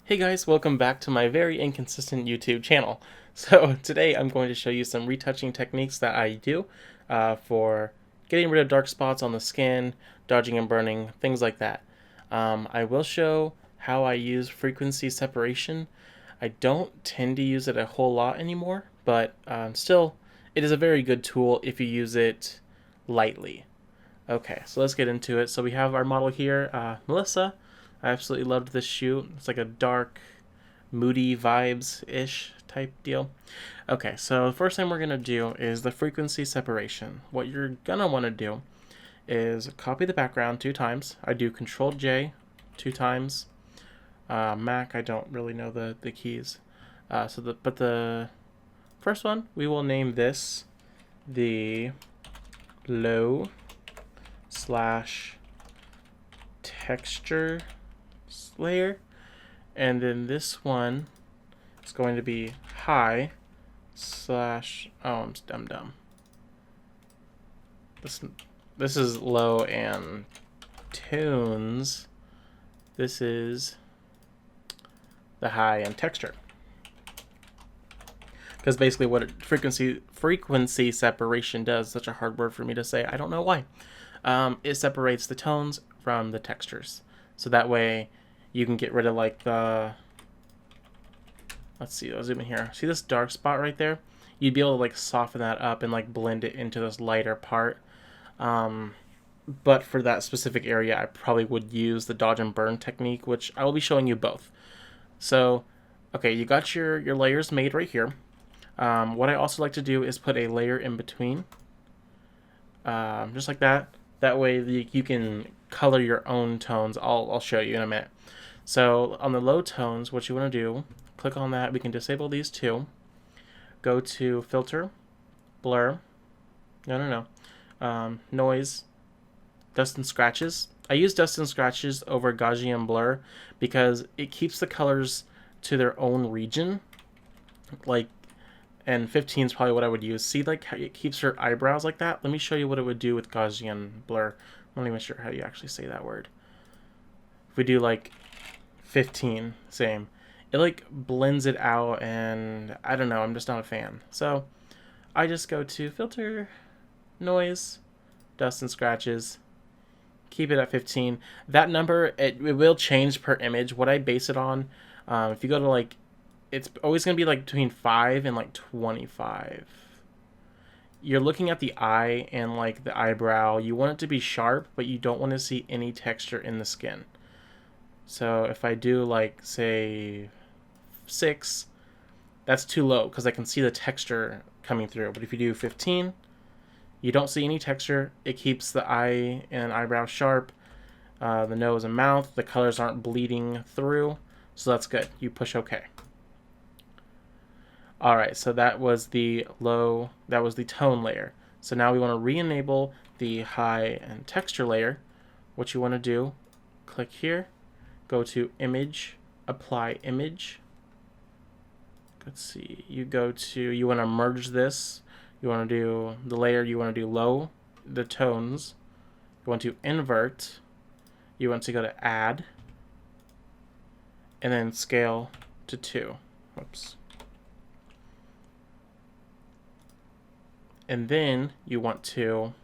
Hey guys, welcome back to my very inconsistent YouTube channel. So today I'm going to show you some retouching techniques that I do for getting rid of dark spots on the skin, dodging and burning, things like that. I will show how I use frequency separation. I don't tend to use it a whole lot anymore, but still, it is a very good tool if you use it lightly. Okay, so let's get into it. So we have our model here, Melissa. I absolutely loved this shoot. It's like a dark, moody vibes-ish type deal. Okay, so the first thing we're going to do is the frequency separation. What you're going to want to do is copy the background 2 times. I do Control J 2 times. Mac, I don't really know the keys. But the first one, we will name this the low slash texture layer, and then this one is going to be high slash, oh, I'm dumb. This is low and tones. This is the high and texture. Because basically what frequency separation does, such a hard word for me to say, I don't know why. It separates the tones from the textures. So that way you can get rid of like the, let's see, I'll zoom in here. See this dark spot right there? You'd be able to like soften that up and like blend it into this lighter part. But for that specific area, I probably would use the dodge and burn technique, which I will be showing you both. So, okay, you got your layers made right here. What I also like to do is put a layer in between, just like that. That way you can color your own tones. I'll show you in a minute. So on the low tones, what you want to do, click on that. We can disable these two. Go to Filter, Blur, Noise, Dust and Scratches. I use Dust and Scratches over Gaussian Blur because it keeps the colors to their own region. Like, and 15 is probably what I would use. See, like how it keeps her eyebrows like that? Let me show you what it would do with Gaussian Blur. I'm not even sure how you actually say that word. If we do like 15, same. It like blends it out, and I don't know, I'm just not a fan. So I just go to Filter, Noise, Dust and Scratches, keep it at 15. That number, it will change per image. What I base it on, if you go to like, it's always going to be like between 5 and like 25. You're looking at the eye and like the eyebrow. You want it to be sharp, but you don't want to see any texture in the skin. So if I do like, say, 6, that's too low because I can see the texture coming through. But if you do 15, you don't see any texture. It keeps the eye and eyebrow sharp, the nose and mouth. The colors aren't bleeding through, so that's good. You push OK. Alright, so that was the tone layer. So now we want to re-enable the high and texture layer. What you want to do, click here, go to Image, Apply Image. Let's see, you want to merge this. You want to do the layer, you want to do low, the tones. You want to invert. You want to go to Add, and then scale to 2. Whoops. And then you want to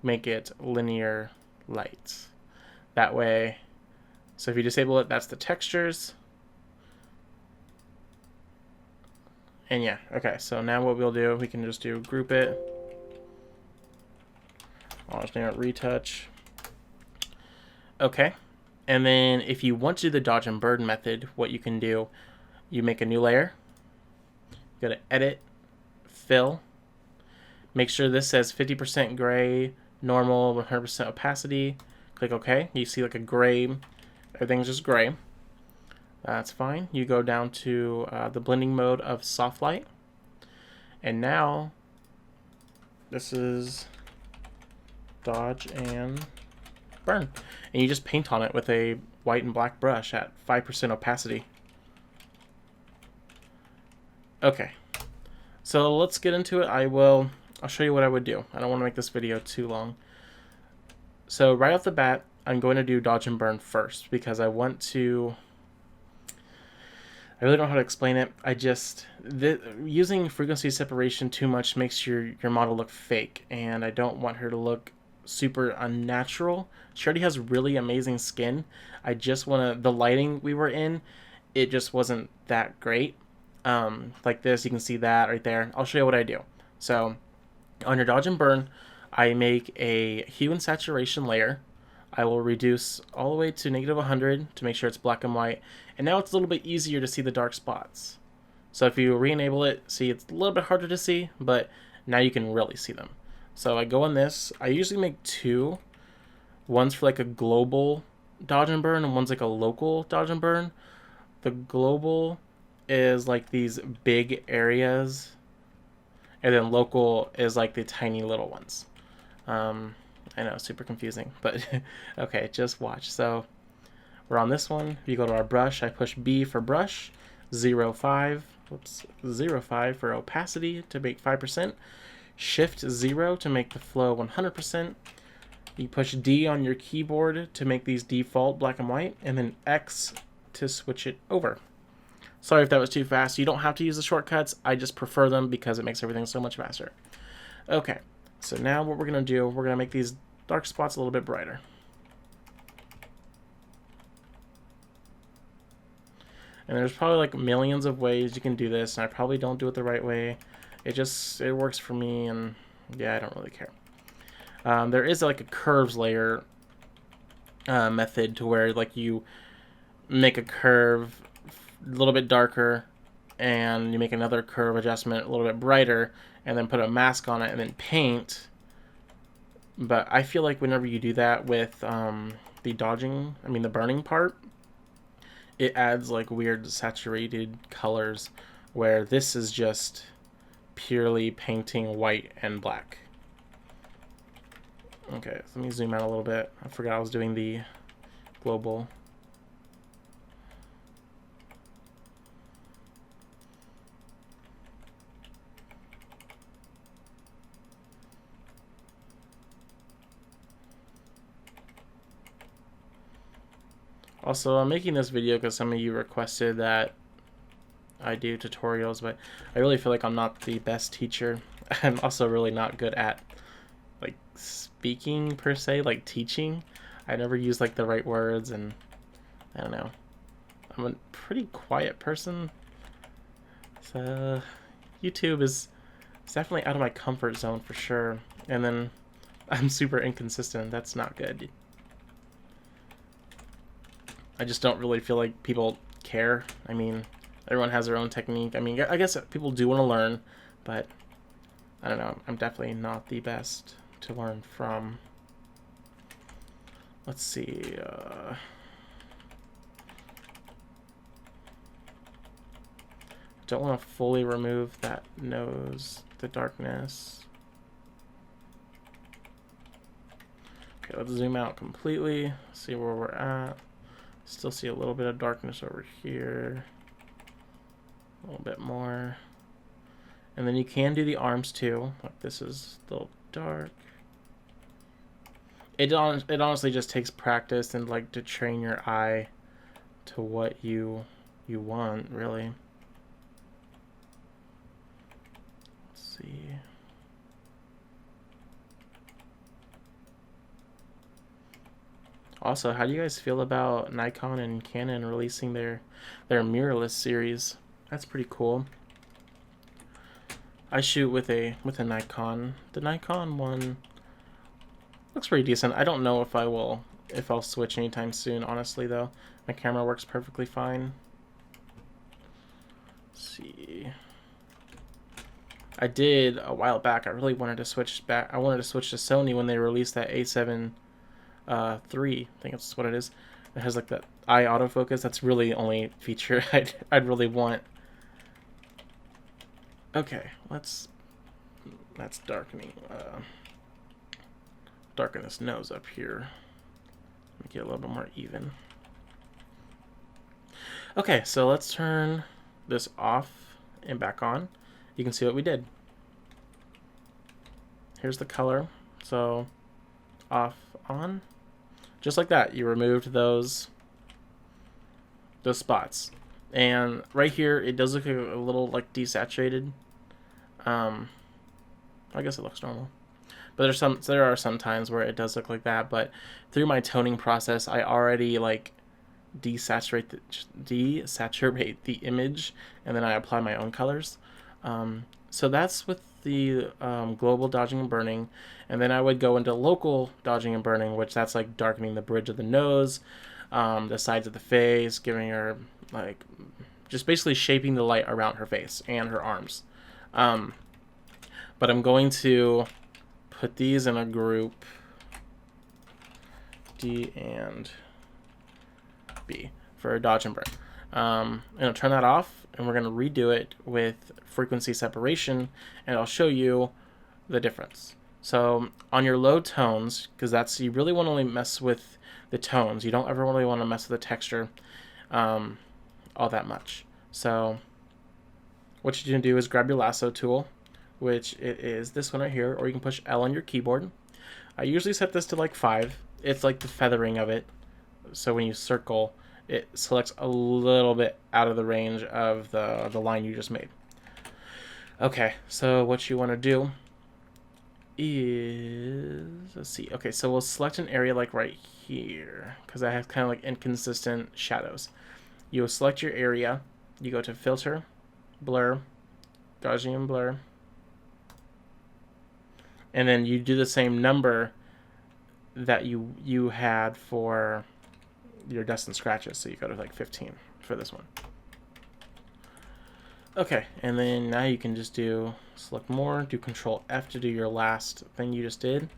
make it linear light. That way, so if you disable it, that's the textures. And yeah, okay, so now what we'll do, we can just do group it. I'll just name it retouch. Okay, and then if you want to do the dodge and burn method, what you can do, you make a new layer, go to Edit, Fill, make sure this says 50% gray, normal, 100% opacity. Click OK. You see like a gray, everything's just gray. That's fine. You go down to the blending mode of soft light. And now, this is dodge and burn. And you just paint on it with a white and black brush at 5% opacity. Okay. So let's get into it. I'll show you what I would do. I don't want to make this video too long. So right off the bat, I'm going to do dodge and burn first because I want to I really don't know how to explain it. Using frequency separation too much makes your model look fake, and I don't want her to look super unnatural. She already has really amazing skin. I just want to, the lighting we were in, it just wasn't that great. Like this, you can see that right there. I'll show you what I do. So on your dodge and burn, I make a hue and saturation layer. I will reduce all the way to -100 to make sure it's black and white. And now it's a little bit easier to see the dark spots. So if you re-enable it, see, it's a little bit harder to see, but now you can really see them. So I go on this. I usually make two. One's for like a global dodge and burn, and one's like a local dodge and burn. The global is like these big areas, and then local is like the tiny little ones. I know, super confusing, but okay, just watch. So we're on this one. If you go to our brush, I push B for brush, 0.5, whoops, 0.5 for opacity to make 5%, Shift 0 to make the flow 100%. You push D on your keyboard to make these default black and white, and then X to switch it over. Sorry if that was too fast. You don't have to use the shortcuts. I just prefer them because it makes everything so much faster. Okay, so now what we're going to do, we're going to make these dark spots a little bit brighter. And there's probably like millions of ways you can do this, and I probably don't do it the right way. It works for me, and yeah, I don't really care. There is like a curves layer method to where like you make a curve a little bit darker, and you make another curve adjustment a little bit brighter, and then put a mask on it and then paint. But I feel like whenever you do that with the burning part, it adds like weird saturated colors, where this is just purely painting white and black. Okay, so let me zoom out a little bit. I forgot I was doing the global. Also, I'm making this video because some of you requested that I do tutorials, but I really feel like I'm not the best teacher. I'm also really not good at like speaking per se, like teaching. I never use like the right words, and I don't know. I'm a pretty quiet person, so YouTube is definitely out of my comfort zone for sure. And then I'm super inconsistent. That's not good. I just don't really feel like people care. I mean, everyone has their own technique. I mean, I guess people do want to learn, but I don't know. I'm definitely not the best to learn from. Let's see. Don't want to fully remove that nose, the darkness. Okay, let's zoom out completely. See where we're at. Still see a little bit of darkness over here. A little bit more. And then you can do the arms too. Like this is a little dark. It honestly just takes practice and like to train your eye to what you want, really. Let's see. Also, how do you guys feel about Nikon and Canon releasing their mirrorless series? That's pretty cool. I shoot with a Nikon. The Nikon one looks pretty decent. I don't know if I'll switch anytime soon, honestly though. My camera works perfectly fine. Let's see. I did a while back. I really wanted to switch back. I wanted to switch to Sony when they released that A7 III, I think that's what it is. It has like that eye autofocus. That's really the only feature I'd really want. Okay, that's darkening. Darken this nose up here. Make it a little bit more even. Okay, so let's turn this off and back on. You can see what we did. Here's the color. So off, on. Just like that, you removed those spots. And right here, it does look a little like desaturated. I guess it looks normal. But there are some times where it does look like that. But through my toning process, I already like desaturate the image, and then I apply my own colors. So that's with the global dodging and burning, and then I would go into local dodging and burning, which that's like darkening the bridge of the nose, the sides of the face, giving her like just basically shaping the light around her face and her arms. But I'm going to put these in a group D and B for dodge and burn. I'm going to turn that off, and we're going to redo it with frequency separation, and I'll show you the difference. So on your low tones, because that's, you really want to only mess with the tones. You don't ever really want to mess with the texture all that much. So what you're going to do is grab your lasso tool, which it is this one right here, or you can push L on your keyboard. I usually set this to like 5. It's like the feathering of it. So when you circle, it selects a little bit out of the range of the line you just made. Okay, so what you want to do is, let's see. Okay, so we'll select an area like right here, because I have kind of like inconsistent shadows. You'll select your area. You go to Filter, Blur, Gaussian Blur, and then you do the same number that you had for your dust and scratches. So you go to like 15 for this one. Okay, and then now you can just do select more, do Control F to do your last thing you just did.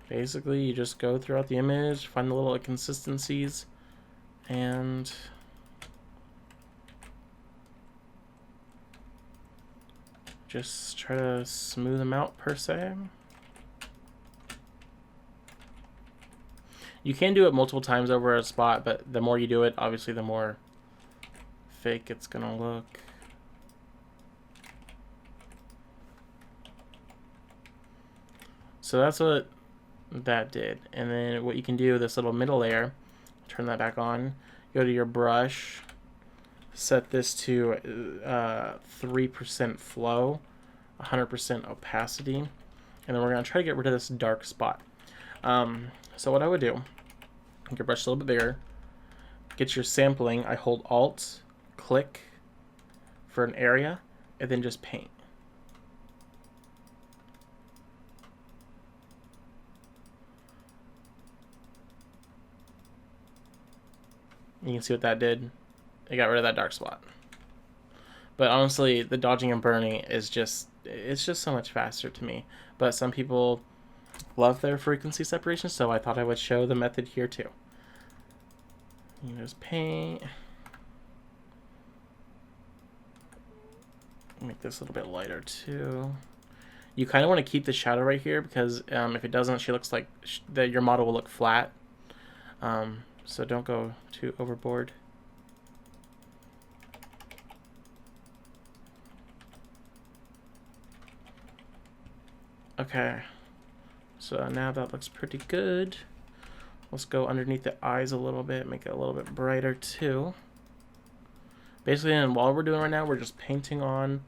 Basically, you just go throughout the image, find the little inconsistencies, and just try to smooth them out per se. You can do it multiple times over a spot, but the more you do it, obviously the more fake it's gonna look. So that's what that did. And then what you can do, this little middle layer, turn that back on, go to your brush, set this to 3% flow, 100% opacity, and then we're going to try to get rid of this dark spot. So what I would do, make your brush a little bit bigger, get your sampling, I hold Alt, click for an area, and then just paint. You can see what that did. It got rid of that dark spot. But honestly, the dodging and burning is just, it's just so much faster to me. But some people love their frequency separation, so I thought I would show the method here too. You just paint. Make this a little bit lighter too. You kind of want to keep the shadow right here, because if it doesn't, she looks like your model will look flat. So don't go too overboard. Okay, so now that looks pretty good. Let's go underneath the eyes a little bit, make it a little bit brighter too. Basically, and while we're doing right now, we're just painting on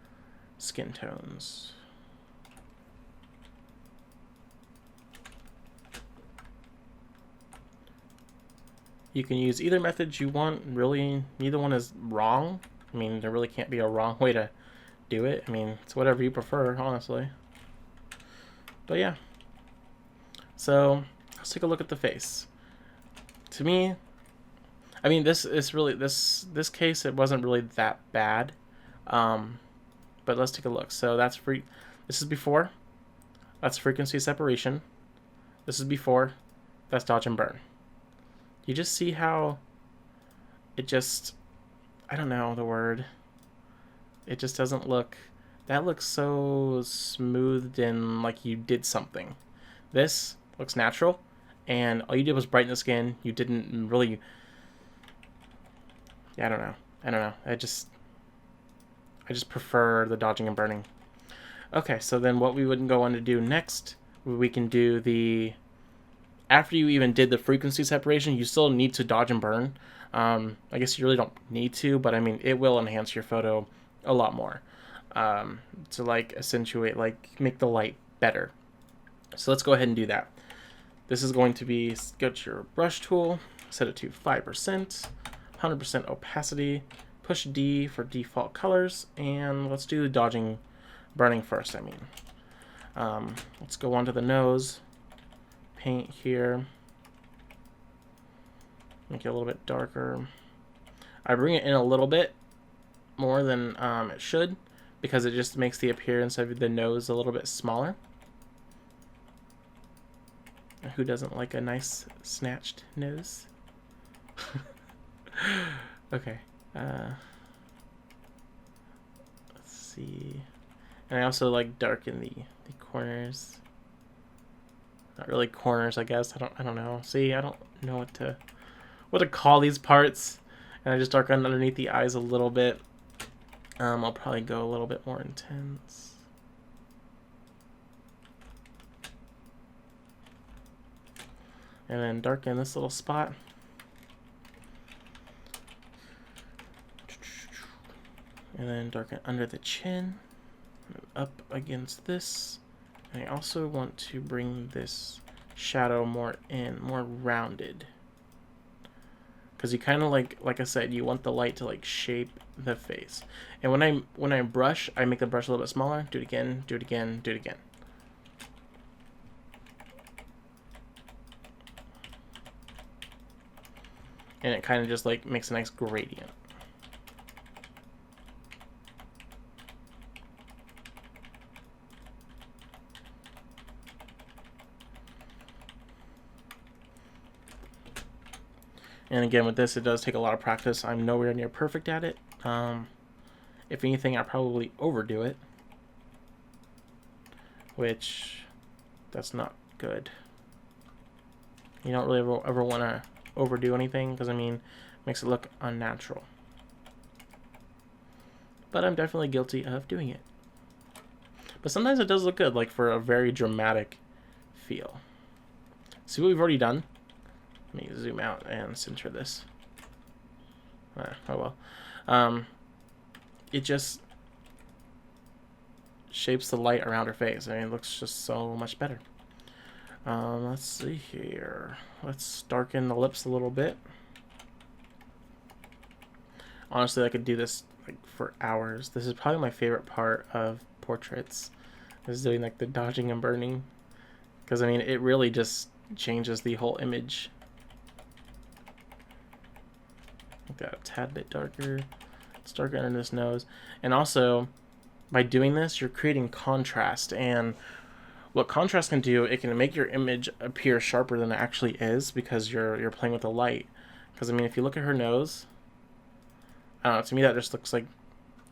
skin tones. You can use either method you want. Really, neither one is wrong. I mean, there really can't be a wrong way to do it. I mean, it's whatever you prefer, honestly. But yeah. So, let's take a look at the face. To me, I mean, this is really, this case, it wasn't really that bad. But let's take a look. So that's this is before. That's frequency separation. This is before. That's dodge and burn. You just see how it just, I don't know the word. It just doesn't look, that looks so smoothed in, like you did something. This looks natural, and all you did was brighten the skin. You didn't really Yeah, I don't know. I don't know. I just prefer the dodging and burning. Okay, so then what we would go on to do next, we can do the, after you even did the frequency separation, you still need to dodge and burn. I guess you really don't need to, but I mean, it will enhance your photo a lot more. To like accentuate, like make the light better. So let's go ahead and do that. This is going to be, go to your brush tool, set it to 5%, 100% opacity, push D for default colors, and let's do the dodging burning first, I mean. Let's go onto the nose, paint here, make it a little bit darker. I bring it in a little bit more than it should, because it just makes the appearance of the nose a little bit smaller. Who doesn't like a nice snatched nose? Okay. Let's see. And I also like darken the corners. Not really corners, I guess. I don't know. See, I don't know what to call these parts. And I just darken underneath the eyes a little bit. I'll probably go a little bit more intense. And then darken this little spot. And then darken under the chin. Up against this. And I also want to bring this shadow more in, more rounded. Because you kind of like I said, you want the light to like shape the face. And when I brush, I make the brush a little bit smaller. Do it again, do it again, do it again. And it kind of just like makes a nice gradient. And again, with this, it does take a lot of practice. I'm nowhere near perfect at it. If anything, I probably overdo it, which that's not good. You don't really ever want to overdo anything, because I mean, it makes it look unnatural. But I'm definitely guilty of doing it. But sometimes it does look good, like for a very dramatic feel. See what we've already done? Let me zoom out and center this. Oh well. It just shapes the light around her face. I mean, it looks just so much better. Let's see here. Let's darken the lips a little bit. Honestly, I could do this like for hours. This is probably my favorite part of portraits, is doing like the dodging and burning, because I mean, it really just changes the whole image. Make that a tad bit darker. It's darker under this nose. And also, by doing this, you're creating contrast. And what contrast can do, it can make your image appear sharper than it actually is, because you're playing with the light. Because I mean, if you look at her nose, I don't know, to me that just looks like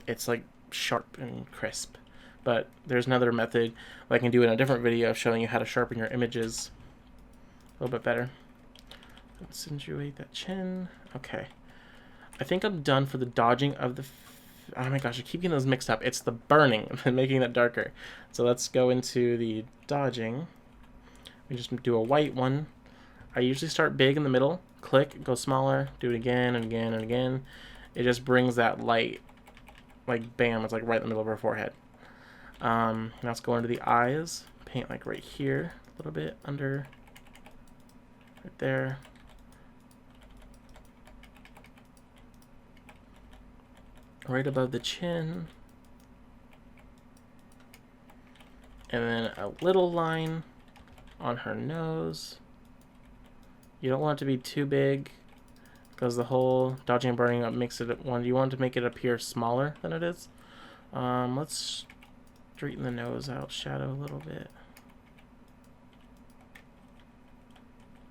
it's like sharp and crisp. But there's another method that I can do in a different video of showing you how to sharpen your images a little bit better. Accentuate that chin. Okay. I think I'm done for the dodging of the... Oh my gosh, I keep getting those mixed up. It's the burning and making that darker. So let's go into the dodging. We just do a white one. I usually start big in the middle, click, go smaller, do it again and again and again. It just brings that light, like bam, it's like right in the middle of her forehead. Now let's go into the eyes. Paint like right here, a little bit under, right there. Right above the chin. And then a little line on her nose. You don't want it to be too big, because the whole dodging and burning up makes it one. You want to make it appear smaller than it is. Let's straighten the nose out, shadow a little bit.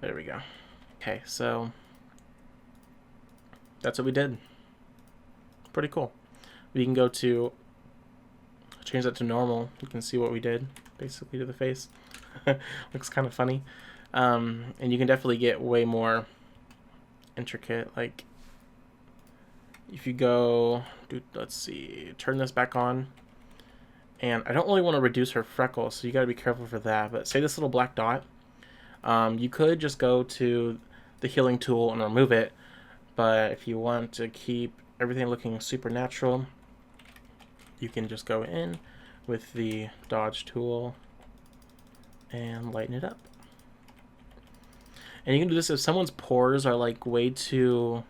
There we go. Okay, so that's what we did. Pretty cool. We can go to change that to normal. You can see what we did basically to the face. Looks kind of funny. And you can definitely get way more intricate, like if you go, let's see, turn this back on. And I don't really want to reduce her freckles, so you got to be careful for that. But say this little black dot, you could just go to the healing tool and remove it. But if you want to keep everything looking super natural, you can just go in with the dodge tool and lighten it up. And you can do this if someone's pores are like way too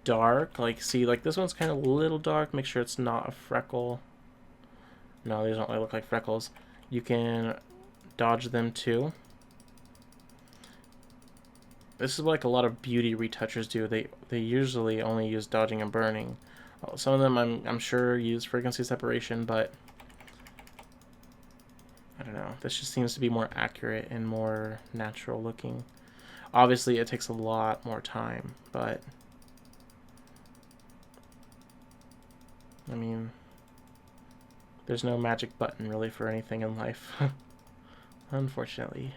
dark. Like, see, like this one's kind of a little dark. Make sure it's not a freckle. No, these don't really look like freckles. You can dodge them too. This is what like a lot of beauty retouchers do. They usually only use dodging and burning. Some of them I'm sure use frequency separation, but I don't know. This just seems to be more accurate and more natural looking. Obviously, it takes a lot more time, but I mean, there's no magic button really for anything in life, unfortunately.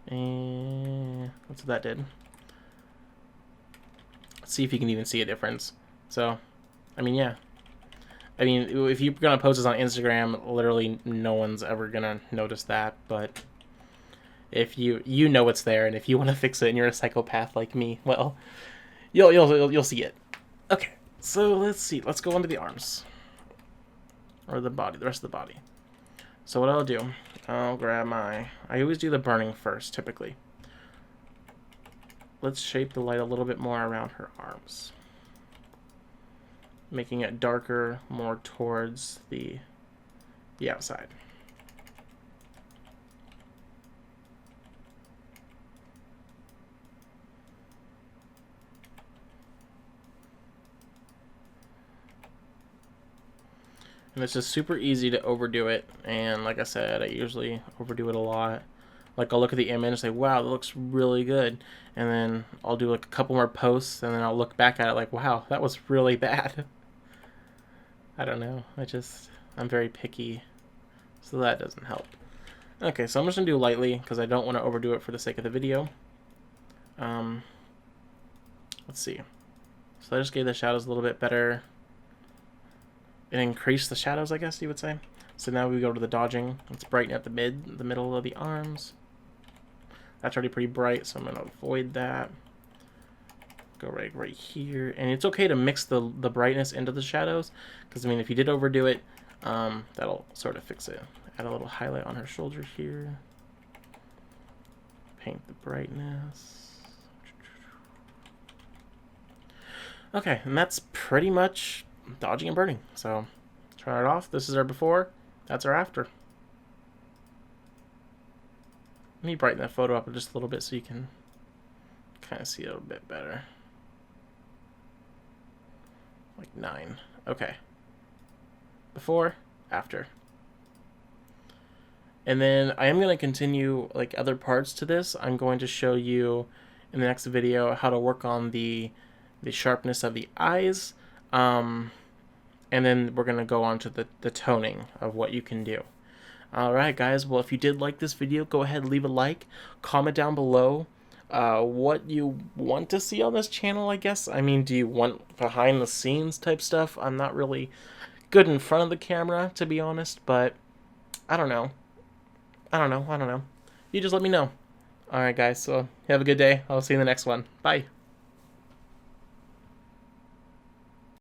And that's what that did. Let's see if you can even see a difference. So, I mean, yeah. I mean, if you're gonna post this on Instagram, literally no one's ever gonna notice that. But if you know it's there, and if you want to fix it, and you're a psychopath like me, well, you'll see it. Okay, so let's see. Let's go onto the arms, or the body, the rest of the body. So what I'll do, I'll grab I always do the burning first, typically. Let's shape the light a little bit more around her arms, making it darker, more towards the outside. And it's just super easy to overdo it, and like I said, I usually overdo it a lot. Like, I'll look at the image and say, wow, that looks really good, and then I'll do like a couple more posts, and then I'll look back at it like, wow, that was really bad. I don't know, I'm very picky, so that doesn't help. Okay, so I'm just going to do lightly, because I don't want to overdo it for the sake of the video. Let's see. So I just gave the shadows a little bit better. It increased the shadows, I guess you would say. So now we go to the dodging. Let's brighten up the middle of the arms. That's already pretty bright, so I'm going to avoid that. Go right here. And it's okay to mix the brightness into the shadows, because I mean, if you did overdo it, that'll sort of fix it. Add a little highlight on her shoulder here. Paint the brightness. Okay, and that's pretty much dodging and burning. So turn it off. This is our before, that's our after. Let me brighten that photo up just a little bit so you can kind of see it a little bit better. Like 9. Okay. Before, after. And then I am going to continue like other parts to this. I'm going to show you in the next video how to work on the sharpness of the eyes. And then we're going to go on to the toning of what you can do. Alright guys, well if you did like this video, go ahead and leave a like. Comment down below what you want to see on this channel, I guess. I mean, do you want behind the scenes type stuff? I'm not really good in front of the camera, to be honest, but I don't know. I don't know. You just let me know. Alright guys, so have a good day. I'll see you in the next one. Bye.